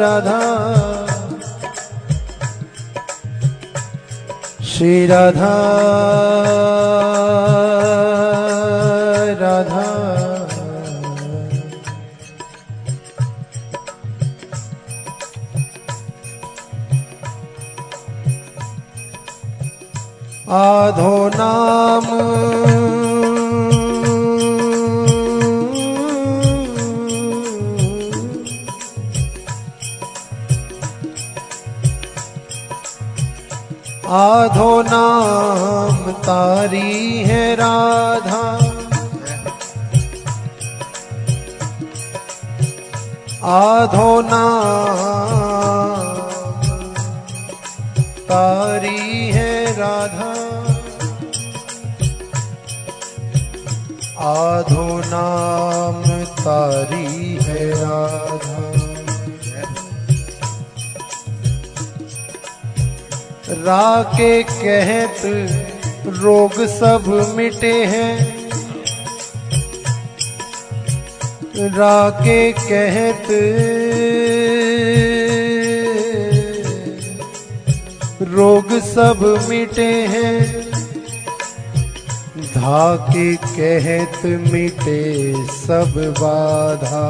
राधा श्री राधा राधा आधो नाम आधो नाम तारी है राधा आधो नाम तारी है राधा आधो नाम तारी है राधा राके कहत रोग सब मिटे हैं राके कहत रोग सब मिटे हैं धाके कहत मिटे सब बाधा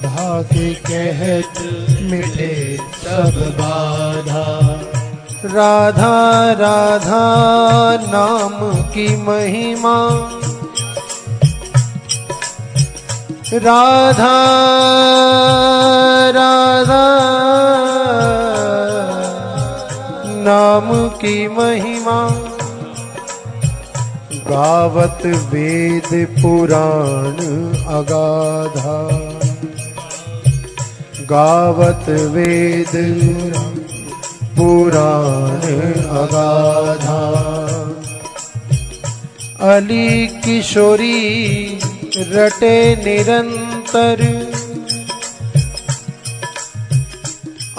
धाके कहत मिटे सब बाधा राधा राधा नाम की महिमा राधा राधा नाम की महिमा गावत वेद पुराण अगाधा गावत वेद पुराण अगाधा अली किशोरी रटे निरंतर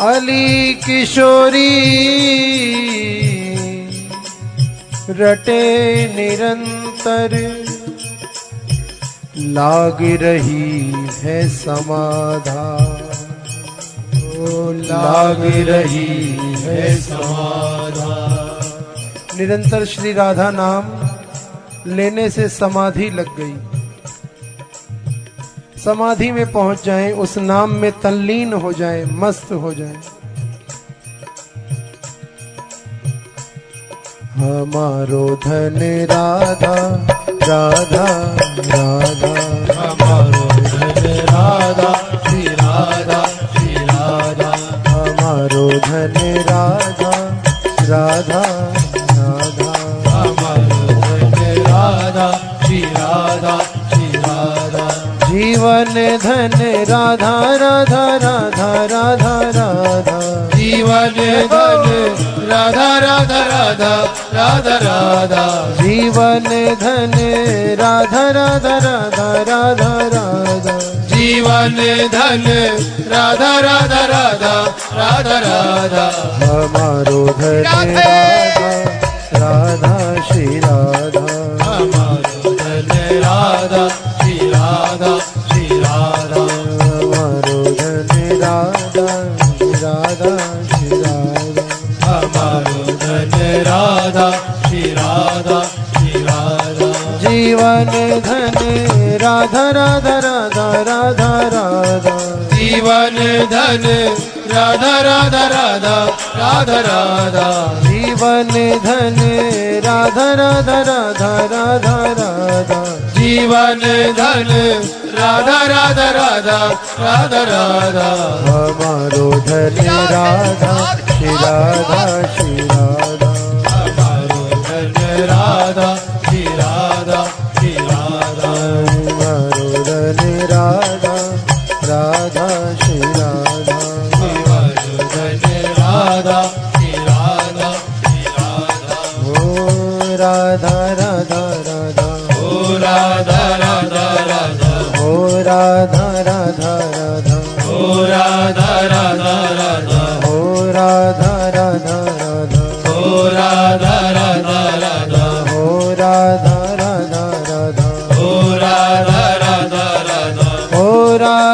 अली किशोरी रटे निरंतर लाग रही है समाधा लाग रही है समाधा निरंतर श्री राधा नाम लेने से समाधि लग गई समाधि में पहुंच जाएं उस नाम में तल्लीन हो जाएं मस्त हो जाएं हमारो धन राधा राधा राधा हमारो धन राधा श्री राधा श्री राधा हमारो धन राधा राधा राधा हमारो धन राधा श्री राधा श्री राधा जीवन धन राधा राधा राधा राधा राधा जीवन धन राधा राधा राधा राधा राधा जीवन धन राधा राधा राधा राधा राधा जीवन धन राधा राधा राधा राधा राधा हमारो धन राधा राधा श्री राधा हमारो धन राधा श्री राधा श्री राधा हमारो धन राधा राधा श्री राधा हमारो धन राधा श्री राधा श्री राधा जीवन धन राधा राधा राधा राधा राधा जीवन धन राधा राधा राधा राधा राधा जीवन धन राधा राधा राधा राधा राधा जीवन धन राधा राधा राधा राधा राधा हमारो धन राधा श्री राधा श्री राधा हमारो धन राधा श्री राधा श्री राधा हमारो धन राधा राधा श्री राधा हमारो धन राधा श्री राधा श्री राधा ओ राधा राधा राधा ओ राधा राधा राधा ओ राधा राधा राधा ओ राधा राधा राधा ओ राधा राधा राधा ओ राधा राधा राधा ओ राधा राधा राधा ओ राधा राधा राधा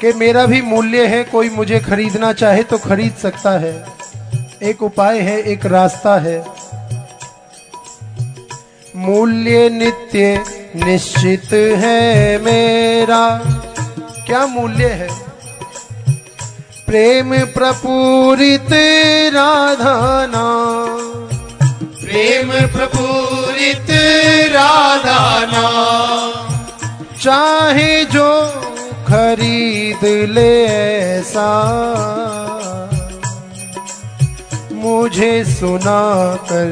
कि मेरा भी मूल्य है, कोई मुझे खरीदना चाहे तो खरीद सकता है। एक उपाय है, एक रास्ता है। मूल्य नित्य निश्चित है मेरा। क्या मूल्य है? प्रेम प्रपूरित राधा नाम। प्रेम प्रपूरित राधा नाम। चाहे जो खरीद ले ऐसा, मुझे सुना कर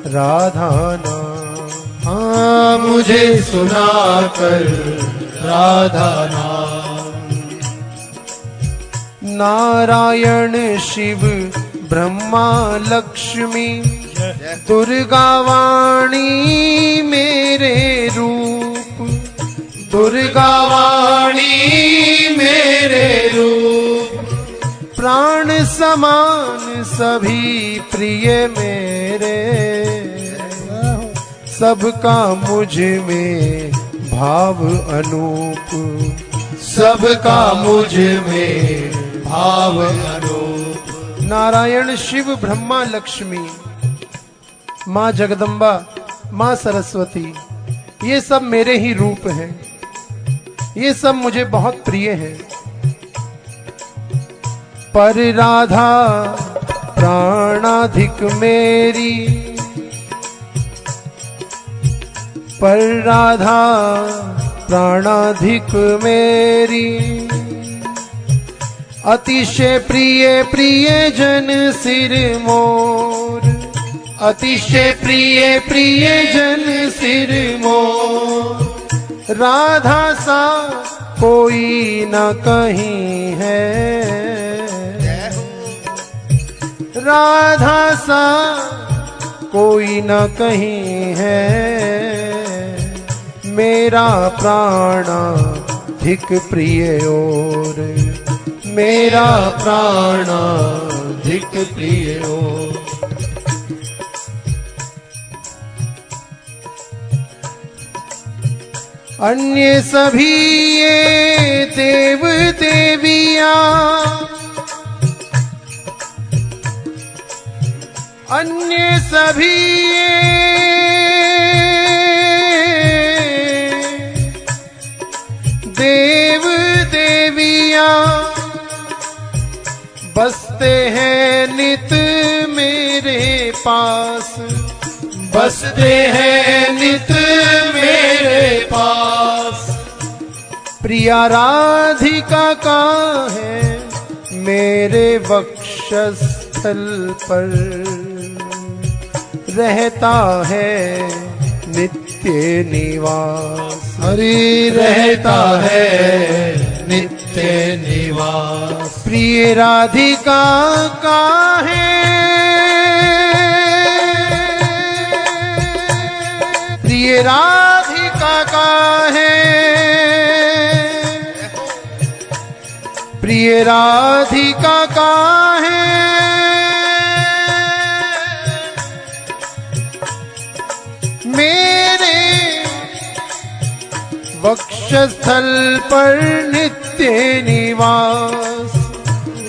राधा नाम। हाँ, मुझे सुना कर राधा नाम। नारायण शिव ब्रह्मा लक्ष्मी दुर्गा वाणी मेरे रूप। दुर्गा वाणी मेरे रूप। प्राण समान सभी प्रिय मेरे, सबका मुझ में भाव अनूप। सबका मुझ में भाव अनूप। नारायण शिव ब्रह्मा लक्ष्मी, माँ जगदम्बा, माँ सरस्वती, ये सब मेरे ही रूप हैं। ये सब मुझे बहुत प्रिय हैं। पर राधा प्राणाधिक मेरी, पर राधा प्राणाधिक मेरी। अतिशय प्रिय प्रिय जन सिर मोर। अतिशय प्रिय प्रिय जन सिर मोर। राधा सा कोई न कहीं है, राधा सा कोई न कहीं है। मेरा प्राणाधिक प्रिय और, मेरा प्राणाधिक प्रिय और। अन्य सभी ये देव देवियां, अन्य सभी देव देवियां बसते हैं नित मेरे पास। बसते हैं नित मेरे पास। प्रिया राधिका का है मेरे वक्षस्थल पर, रहता है नित्य निवास। हरि रहता है नित्य निवास। प्रिय राधिका का है, प्रिय राधिका का है, प्रिय राधिका का है। मेरे वक्षस्थल पर नित्य निवास।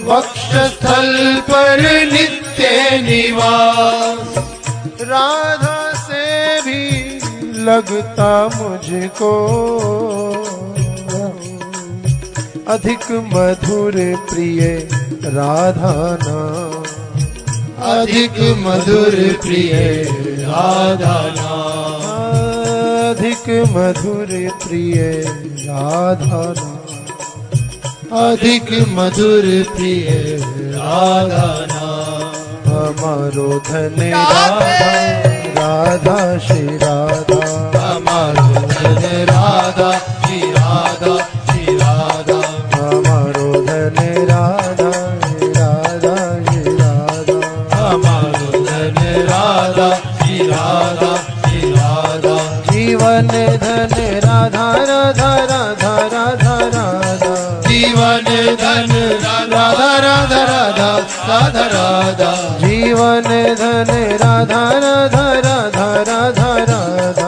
वक्षस्थल पर नित्य निवास। राधा से भी लगता मुझको अधिक मधुर प्रिय राधा नाम। अधिक मधुर प्रिय राधा नाम। अधिक मधुर प्रिय राधा नाम। अधिक मधुर प्रिय राधा नाम। हमारो धन राधा, राधा श्री राधा। हमारो धन राधा श्री राधा श्री राधा। हमारो धन राधा, राधा श्री राधा। हमारो धन राधा श्री राधा श्री राधा। जीवन धन राधा राधा राधा राधा राधा। जीवन धन राधा राधा राधा राधा राधा। जीवन धन राधा राधा राधा राधा राधा।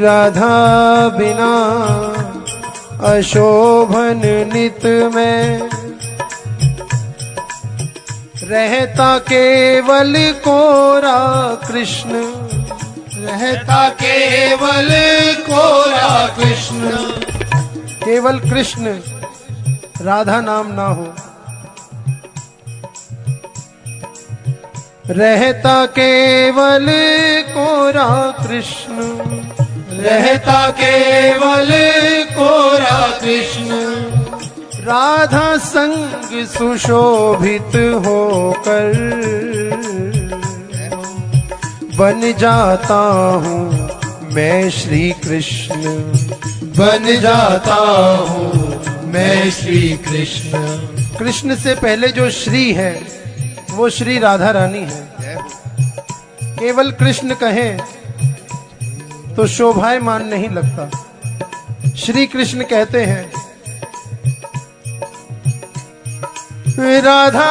राधा बिना अशोभन नित में, रहता केवल कोरा कृष्ण, रहता केवल कोरा कृष्ण। केवल कृष्ण, राधा नाम ना हो। रहता केवल कोरा कृष्ण, रहता केवल कोरा कृष्ण। राधा संग सुशोभित होकर बन जाता हूँ मैं श्री कृष्ण, बन जाता हूँ मैं श्री कृष्ण। कृष्ण से पहले जो श्री है वो श्री राधा रानी है। केवल कृष्ण कहें तो शोभायमान नहीं लगता। श्री कृष्ण कहते हैं राधा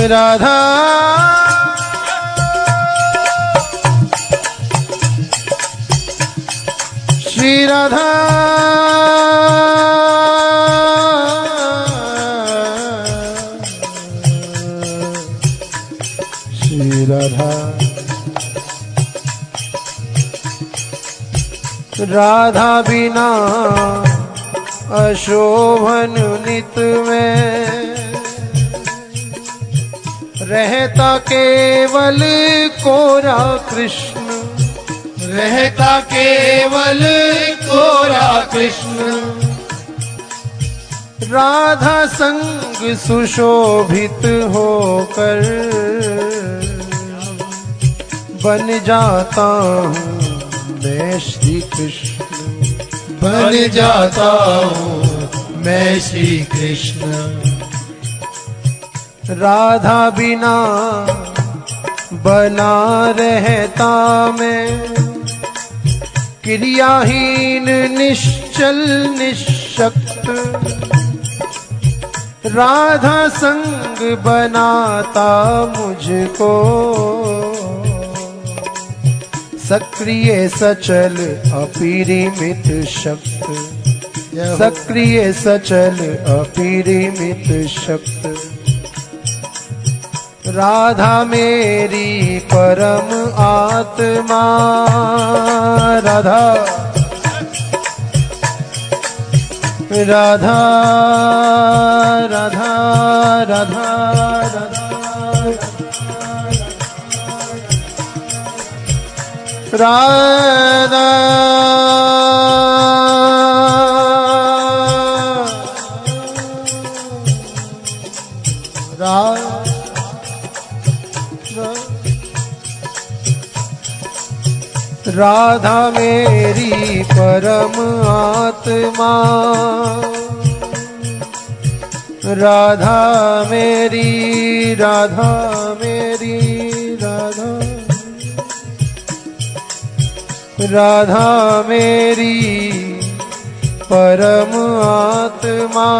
राधा श्री राधा श्री राधा राधा बिना अशोभन नित में, रहता केवल कोरा कृष्ण, रहता केवल कोरा कृष्ण। राधा संग सुशोभित होकर बन जाता हूँ मैं श्री कृष्ण, बन जाता हूँ मैं श्री कृष्ण। राधा बिना बना रहता मैं, क्रियाहीन निश्चल निशक्त, राधा संग बनाता मुझको सक्रिय सचल अपरिमित शक्ति, सक्रिय सचल अपरिमित शक्ति। राधा मेरी परम आत्मा, राधा राधा राधा राधा राधा राधा राधा मेरी परम आत्मा, राधा मेरी राधा मेरी राधा राधा मेरी परम आत्मा।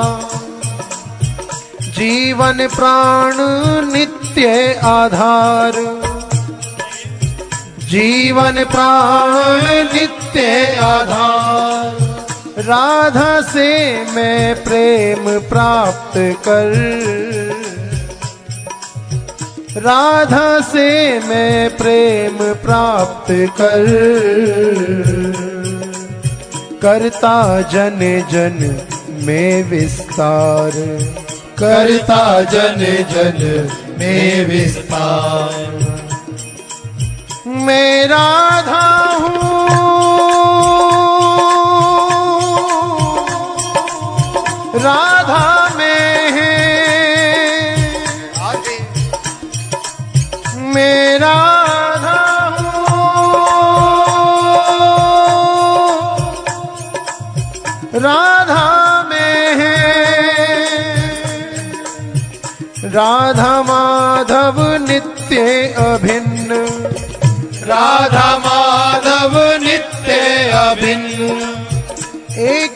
जीवन प्राण नित्य आधार, जीवन प्राण नित्य आधार। राधा से मैं प्रेम प्राप्त कर, राधा से मैं प्रेम प्राप्त कर, करता जन जन में विस्तार, करता जन जन में विस्तार। मैं राधा हूँ, राधा में है, मैं राधा हूँ, राधा में है। राधा माधव नित्य अभिन्न, राधा माधव नित्य अभिन्न।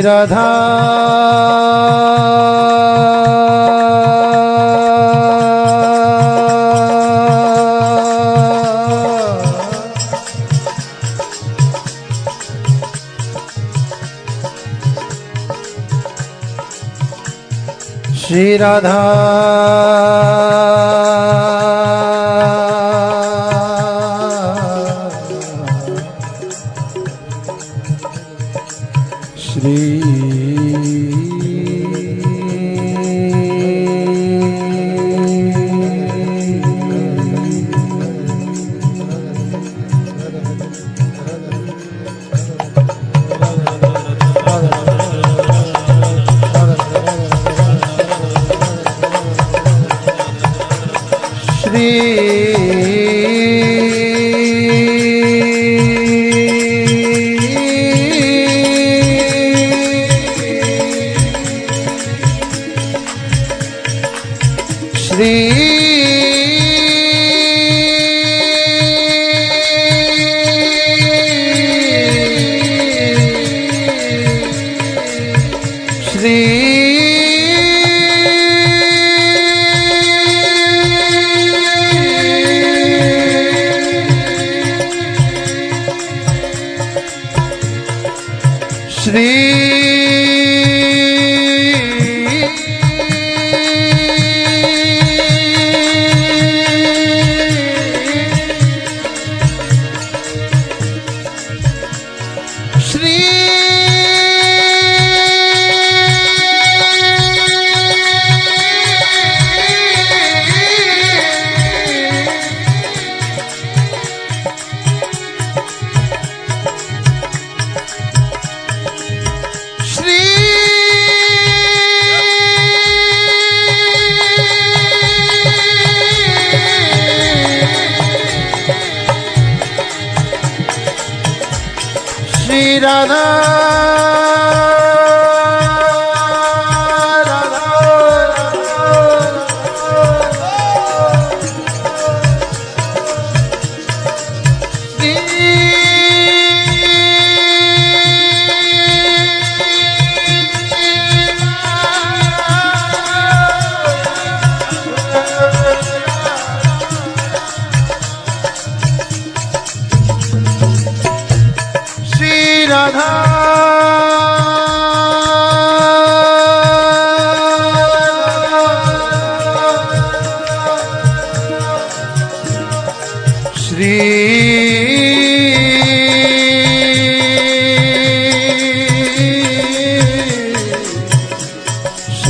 श्री राधा श्री राधा राधा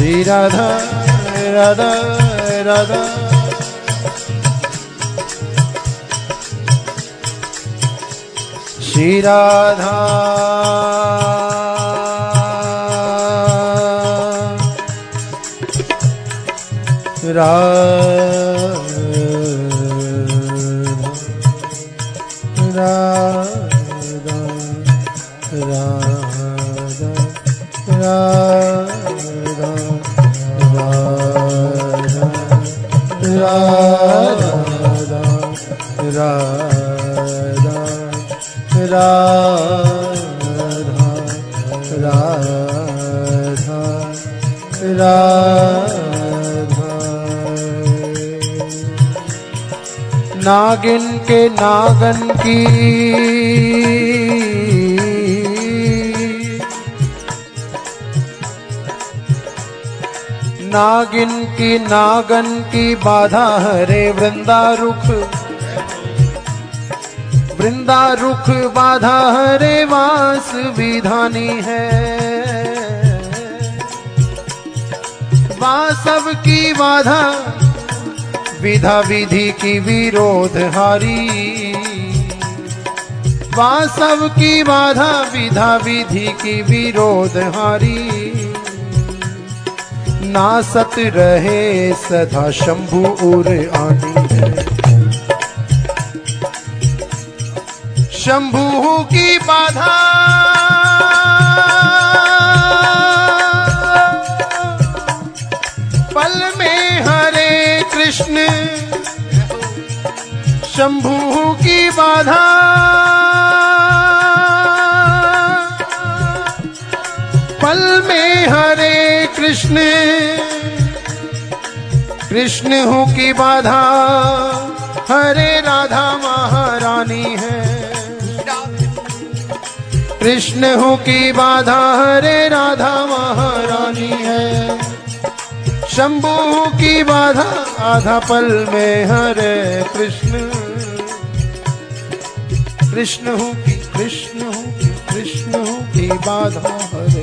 श्री राधा राधा राधा श्री राधा नागिन के नागन की नागिन की नागन की बाधा हरे वृंदारुख वृंदारुख बाधा हरे वास विधानी है वासव की बाधा विधा विधि की विरोध हारी वासव की बाधा विधा विधि की विरोध हारी नासत रहे सदा शंभु उर आनी है शंभु की बाधा पल में हरे कृष्ण शंभु की बाधा हरे कृष्ण कृष्ण हूँ की बाधा हरे राधा महारानी है। कृष्ण हूँ की बाधा हरे राधा महारानी है। शंभू की बाधा आधा पल में हरे कृष्ण। कृष्ण हूँ की बाधा हरे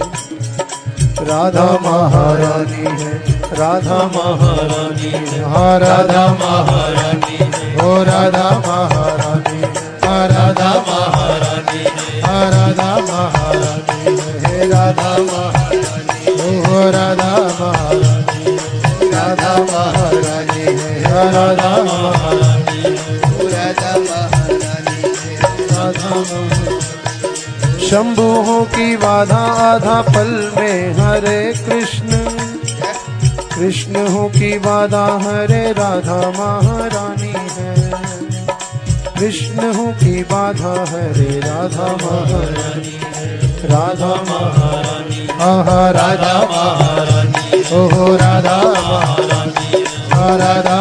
राधा महारानी है। राधा महारानी है। हाँ राधा महारानी है। हो राधा महारानी है। हाँ राधा महारानी है। हाँ राधा महारानी है। हे राधा महारानी हो राधा महारानी राधा महारानी है। हाँ राधा महारानी हो राधा महारानी है। राधा महारानी। शंभु की बाधा आधा पल में हरे कृष्ण। कृष्ण हूँ की बाधा हरे राधा महारानी है। कृष्ण हूँ की बाधा हरे राधा महारानी है। राधा महारानी आहा राधा महारानी ओहो राधा महारानी राधा